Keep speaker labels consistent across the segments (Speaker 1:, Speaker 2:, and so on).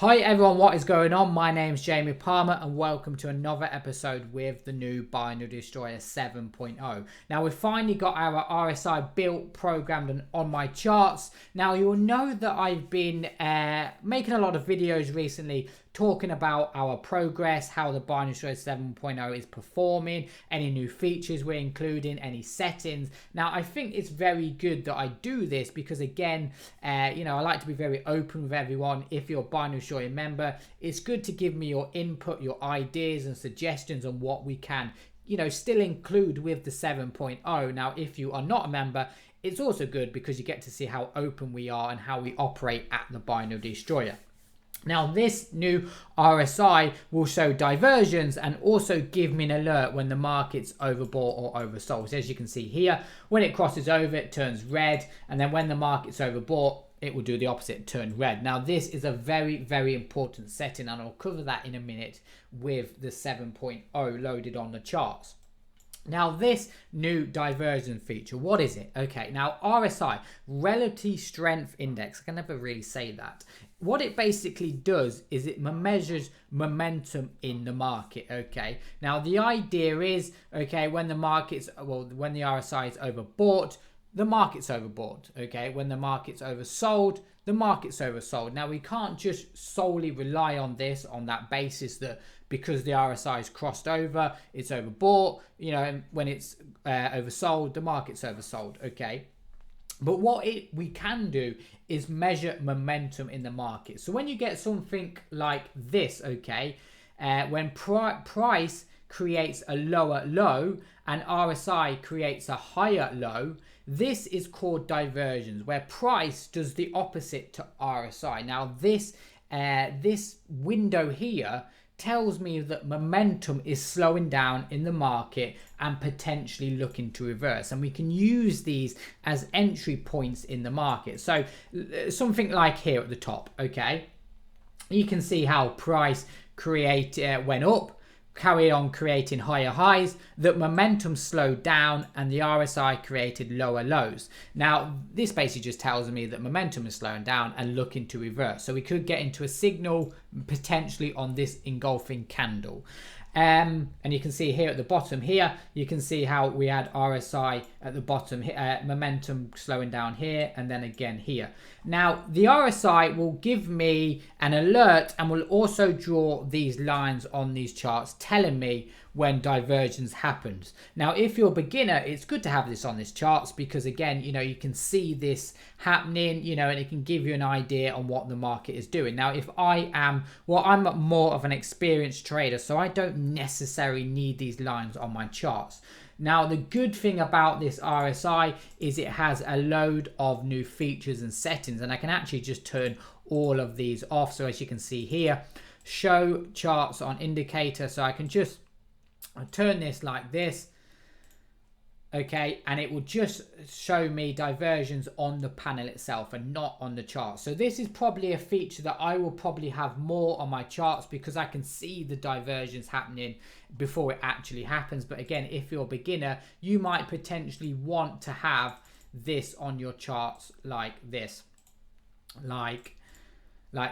Speaker 1: Hi everyone, what is going on? My name's Jamie Palmer and welcome to another episode with the new Binary Destroyer 7.0. Now we've finally got our RSI built, programmed and on my charts. Now you'll know that I've been making a lot of videos recently talking about our progress, how the Binary Destroyer 7.0 is performing, any new features we're including, any settings. Now I think it's very good that I do this because again, I like to be very open with everyone. If you're a Binary Destroyer member, it's good to give me your input, your ideas and suggestions on what we can, still include with the 7.0. Now, if you are not a member, it's also good because you get to see how open we are and how we operate at the Binary Destroyer. Now this new RSI will show diversions and also give me an alert when the market's overbought or oversold. So as you can see here, when it crosses over, it turns red, and then when the market's overbought, it will do the opposite, turn red. Now this is a very, very important setting, and I'll cover that in a minute with the 7.0 loaded on the charts. Now this new diversion feature, what is it? Okay, now RSI, Relative Strength Index, I can never really say that. What it basically does is it measures momentum in the market, okay? Now the idea is, okay, when the RSI is overbought, the market's overbought, okay? When the market's oversold, the market's oversold. Now we can't just solely rely on this on that basis that because the RSI is crossed over, it's overbought, and when it's oversold, the market's oversold, okay? But what we can do is measure momentum in the market. So when you get something like this, okay, when price creates a lower low and RSI creates a higher low, this is called diversions, where price does the opposite to RSI. Now this window here tells me that momentum is slowing down in the market and potentially looking to reverse, and we can use these as entry points in the market. So something like here at the top, okay, you can see how price went up, carried on creating higher highs, that momentum slowed down and the RSI created lower lows. Now this basically just tells me that momentum is slowing down and looking to reverse. So we could get into a signal potentially on this engulfing candle. And you can see here at the bottom here, you can see how we had RSI at the bottom, momentum slowing down here, and then again here. Now, the RSI will give me an alert and will also draw these lines on these charts telling me when divergence happens. Now, if you're a beginner, it's good to have this on these charts because again, you can see this happening, and it can give you an idea on what the market is doing. Now, I'm more of an experienced trader, so I don't necessarily need these lines on my charts. Now, the good thing about this RSI is it has a load of new features and settings, and I can actually just turn all of these off. So as you can see here, show charts on indicator. So I can just turn this like this, okay, and it will just show me diversions on the panel itself and not on the chart. So this is probably a feature that I will probably have more on my charts because I can see the diversions happening before it actually happens. But again, if you're a beginner, you might potentially want to have this on your charts like this, like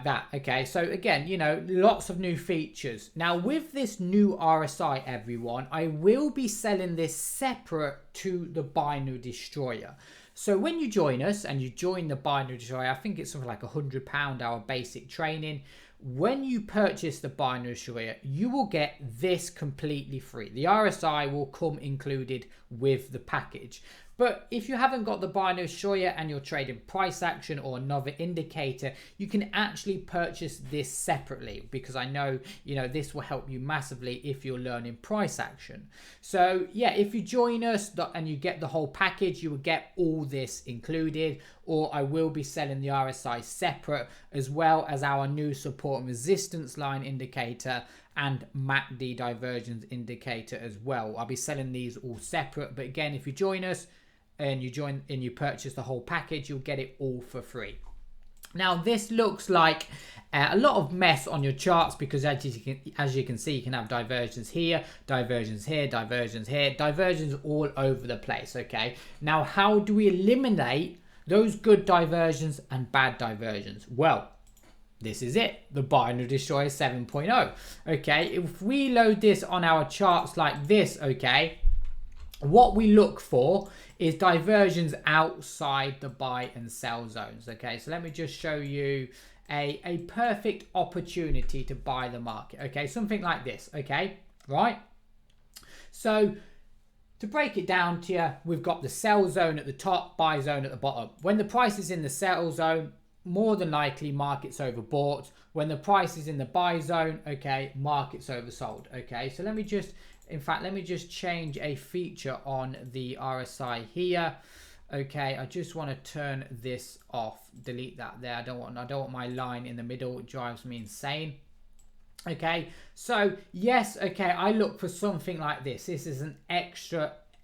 Speaker 1: that. Okay, so again, lots of new features. Now with this new RSI, everyone, I will be selling this separate to the Binary Destroyer. So when you join us and you join the Binary Destroyer, I think it's something like £100 our basic training. When you purchase the Binary Destroyer, you will get this completely free. The RSI will come included with the package. But if you haven't got the Binary Destroyer and you're trading price action or another indicator, you can actually purchase this separately because I know, this will help you massively if you're learning price action. So yeah, if you join us and you get the whole package, you will get all this included, or I will be selling the RSI separate as well as our new support and resistance line indicator and MACD divergence indicator as well. I'll be selling these all separate, but again, if you join us and you purchase the whole package, you'll get it all for free. Now this looks like a lot of mess on your charts because as you can see, you can have diversions here, diversions here, diversions here, diversions all over the place. Okay, now how do we eliminate those good diversions and bad diversions? Well, this is it, the Binary Destroyer 7.0. Okay, if we load this on our charts like this, okay, what we look for is diversions outside the buy and sell zones. Okay, so let me just show you a perfect opportunity to buy the market. Okay, something like this. Okay, right? So to break it down to you, we've got the sell zone at the top, buy zone at the bottom. When the price is in the sell zone, more than likely market's overbought. When the price is in the buy zone, okay, market's oversold. Okay, so let me just, in fact, let me just change a feature on the RSI here. Okay, I just want to turn this off, delete that there. I don't want my line in the middle. It drives me insane. Okay, so yes, okay, I look for something like this. This is an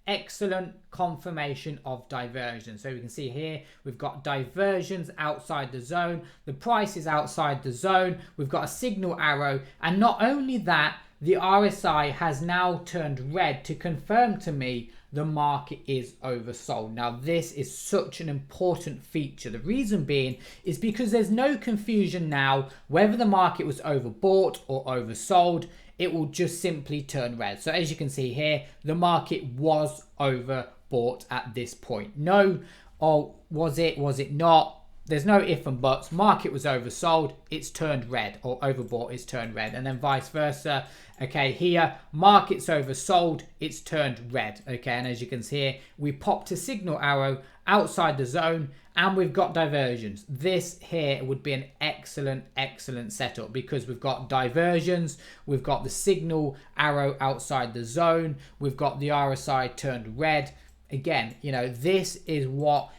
Speaker 1: excellent confirmation of diversion. So we can see here we've got diversions outside the zone. The price is outside the zone. We've got a signal arrow, and not only that, the RSI has now turned red to confirm to me the market is oversold. Now this is such an important feature. The reason being is because there's no confusion now whether the market was overbought or oversold. It will just simply turn red. So as you can see here, the market was overbought at this point. No, oh, was it not? There's no if and buts. Market was oversold, it's turned red, or overbought, it's turned red, and then vice versa. Okay, here, market's oversold, it's turned red. Okay, and as you can see here, we popped a signal arrow outside the zone, and we've got diversions. This here would be an excellent setup, because we've got diversions, we've got the signal arrow outside the zone, we've got the RSI turned red. Again, you know, this is what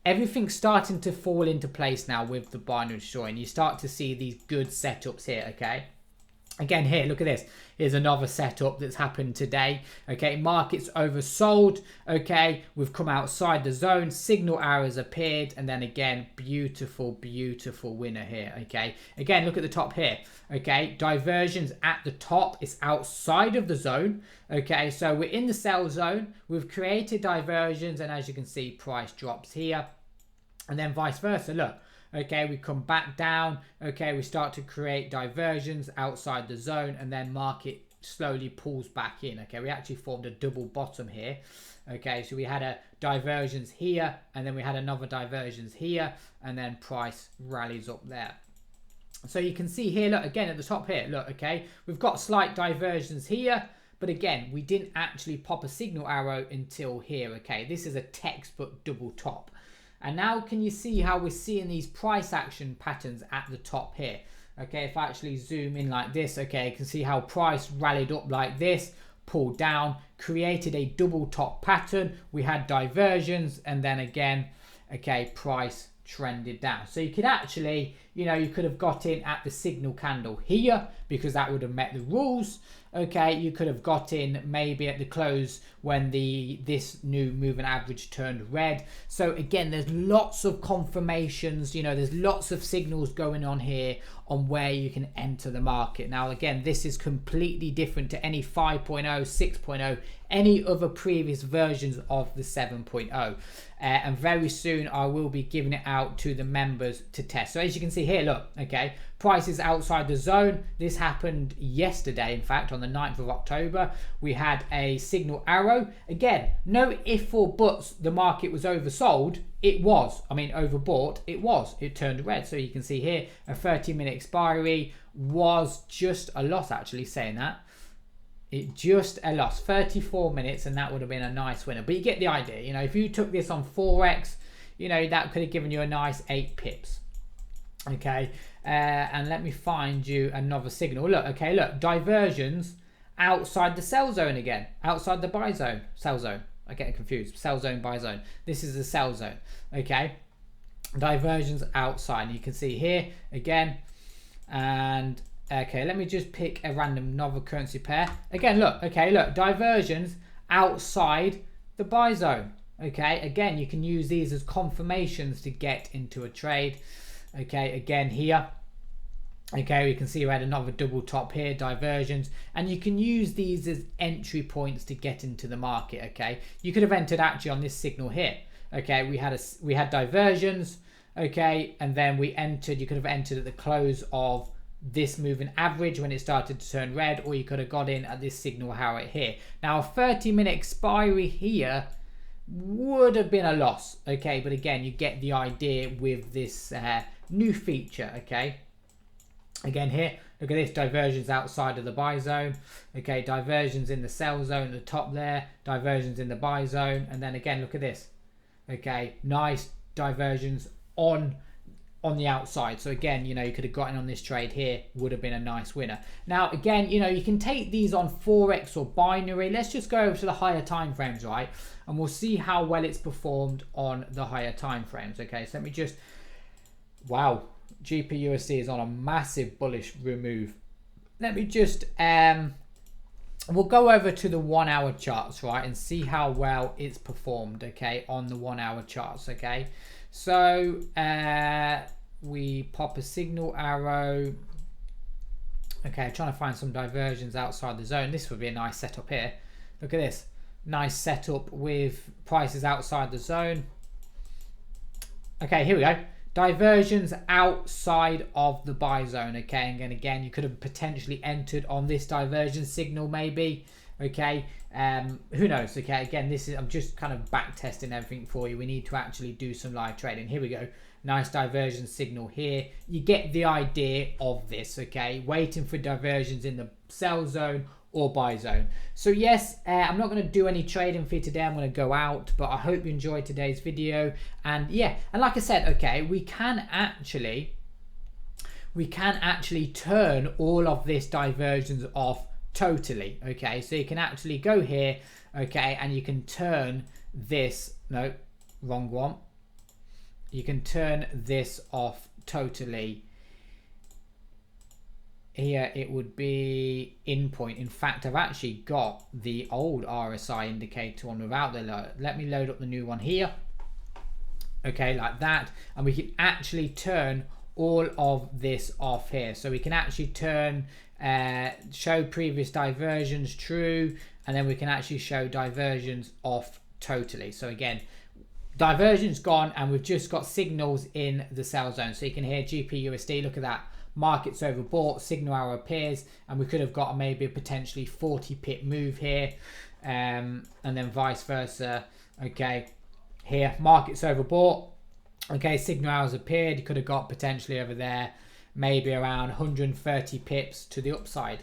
Speaker 1: everything's starting to fall into place now with the Binary Destroyer, and you start to see these good setups here. Okay, again here, look at this. Here's another setup that's happened today. Okay, market's oversold. Okay, we've come outside the zone, signal arrows appeared, and then again, beautiful winner here. Okay, again, look at the top here. Okay, diversions at the top, is outside of the zone. Okay, so we're in the sell zone, we've created diversions, and as you can see, price drops here, and then vice versa. Look, okay, we come back down. Okay, we start to create diversions outside the zone, and then market slowly pulls back in. Okay, we actually formed a double bottom here. Okay, so we had a diversions here, and then we had another diversions here, and then price rallies up there. So you can see here, look, again at the top here, look, okay, we've got slight diversions here, but again, we didn't actually pop a signal arrow until here. Okay, this is a textbook double top. And now can you see how we're seeing these price action patterns at the top here? Okay, if I actually zoom in like this, okay, you can see how price rallied up like this, pulled down, created a double top pattern. We had diversions, and then again, okay, price trended down. So you could actually, you know, you could have got in at the signal candle here, because that would have met the rules. Okay, you could have got in maybe at the close when this new moving average turned red. So again, there's lots of confirmations, you know, there's lots of signals going on here on where you can enter the market. Now again, this is completely different to any 5.0, 6.0, any other previous versions of the 7.0. And very soon I will be giving it out to the members to test. So as you can see here, look, okay, price is outside the zone. This happened yesterday, in fact, on the 9th of October. We had a signal arrow. Again, no if or buts, the market was oversold. It was, I mean, overbought, it was. It turned red. So you can see here, a 30-minute expiry was just a loss, actually, saying that. It just a loss, 34 minutes, and that would have been a nice winner. But you get the idea, you know, if you took this on Forex, you know, that could have given you a nice 8 pips. Okay, and let me find you another signal. Look, okay, look, diversions outside the sell zone again, outside the buy zone, sell zone. I get confused, sell zone, buy zone. This is the sell zone, okay? Diversions outside, you can see here again, and okay, let me just pick a random another currency pair. Again, look, okay, look, diversions outside the buy zone. Okay, again, you can use these as confirmations to get into a trade. Okay, again here. Okay, we can see we had another double top here, diversions, and you can use these as entry points to get into the market. Okay, you could have entered actually on this signal here. Okay, we had diversions. okay, and then we entered, you could have entered at the close of this moving average when it started to turn red, or you could have got in at this signal right here. Now a 30-minute expiry here would have been a loss, okay, but again, you get the idea with this new feature, okay. Again here, look at this, diversions outside of the buy zone, okay, diversions in the sell zone at the top there, diversions in the buy zone, and then again, look at this, okay, nice diversions on the outside. So again, you know, you could have gotten on this trade here, would have been a nice winner. Now again, you know, you can take these on Forex or binary. Let's just go over to the higher time frames, right, and we'll see how well it's performed on the higher time frames. Okay, so let me just, wow, GPUSD is on a massive bullish move. Let me just we'll go over to the 1 hour charts, right, and see how well it's performed, okay, on the 1 hour charts. Okay, so we pop a signal arrow. Okay, I'm trying to find some diversions outside the zone. This would be a nice setup here. Look at this, nice setup with prices outside the zone. Okay, here we go, diversions outside of the buy zone. Okay, and again, you could have potentially entered on this diversion signal maybe, okay, who knows. Okay, again, this is, I'm just kind of back testing everything for you. We need to actually do some live trading. Here we go, nice diversion signal here. You get the idea of this, okay, waiting for diversions in the sell zone or buy zone. So yes, I'm not going to do any trading for you today. I'm going to go out, but I hope you enjoyed today's video. And yeah, and like I said, okay, we can actually turn all of this diversions off totally. Okay, so you can actually go here, okay, and you can turn this, no, wrong one, you can turn this off totally. Here it would be in point. In fact, I've actually got the old RSI indicator on without the load. Let me load up the new one here, okay, like that, and we can actually turn all of this off here. So we can actually turn show previous diversions true, and then we can actually show diversions off totally. So again, diversions gone, and we've just got signals in the sell zone. So you can hear GPUSD, look at that, market's overbought, signal arrow appears, and we could have got maybe a potentially 40 pip move here, and then vice versa. Okay, here market's overbought, okay, signal arrows appeared, you could have got potentially over there maybe around 130 pips to the upside.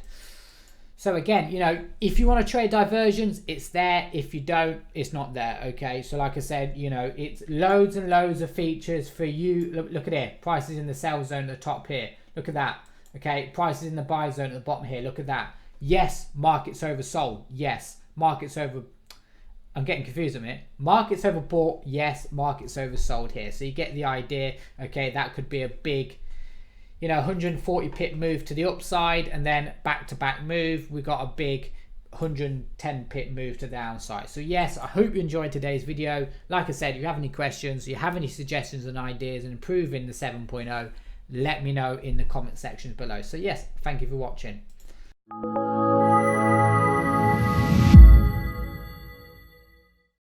Speaker 1: So again, you know, if you want to trade diversions, it's there. If you don't, it's not there. Okay, so like I said, you know, it's loads and loads of features for you. Look at here, prices in the sell zone at the top here, look at that. Okay, prices in the buy zone at the bottom here, look at that. Yes, market's oversold. Yes, market's over, I'm getting confused a minute. Market's overbought. Yes, market's oversold here. So you get the idea. Okay, that could be a big, you know, 140 pip move to the upside, and then back-to-back move. We got a big 110 pip move to the downside. So yes, I hope you enjoyed today's video. Like I said, if you have any questions, you have any suggestions and ideas in improving the 7.0, let me know in the comment sections below. So yes, thank you for watching.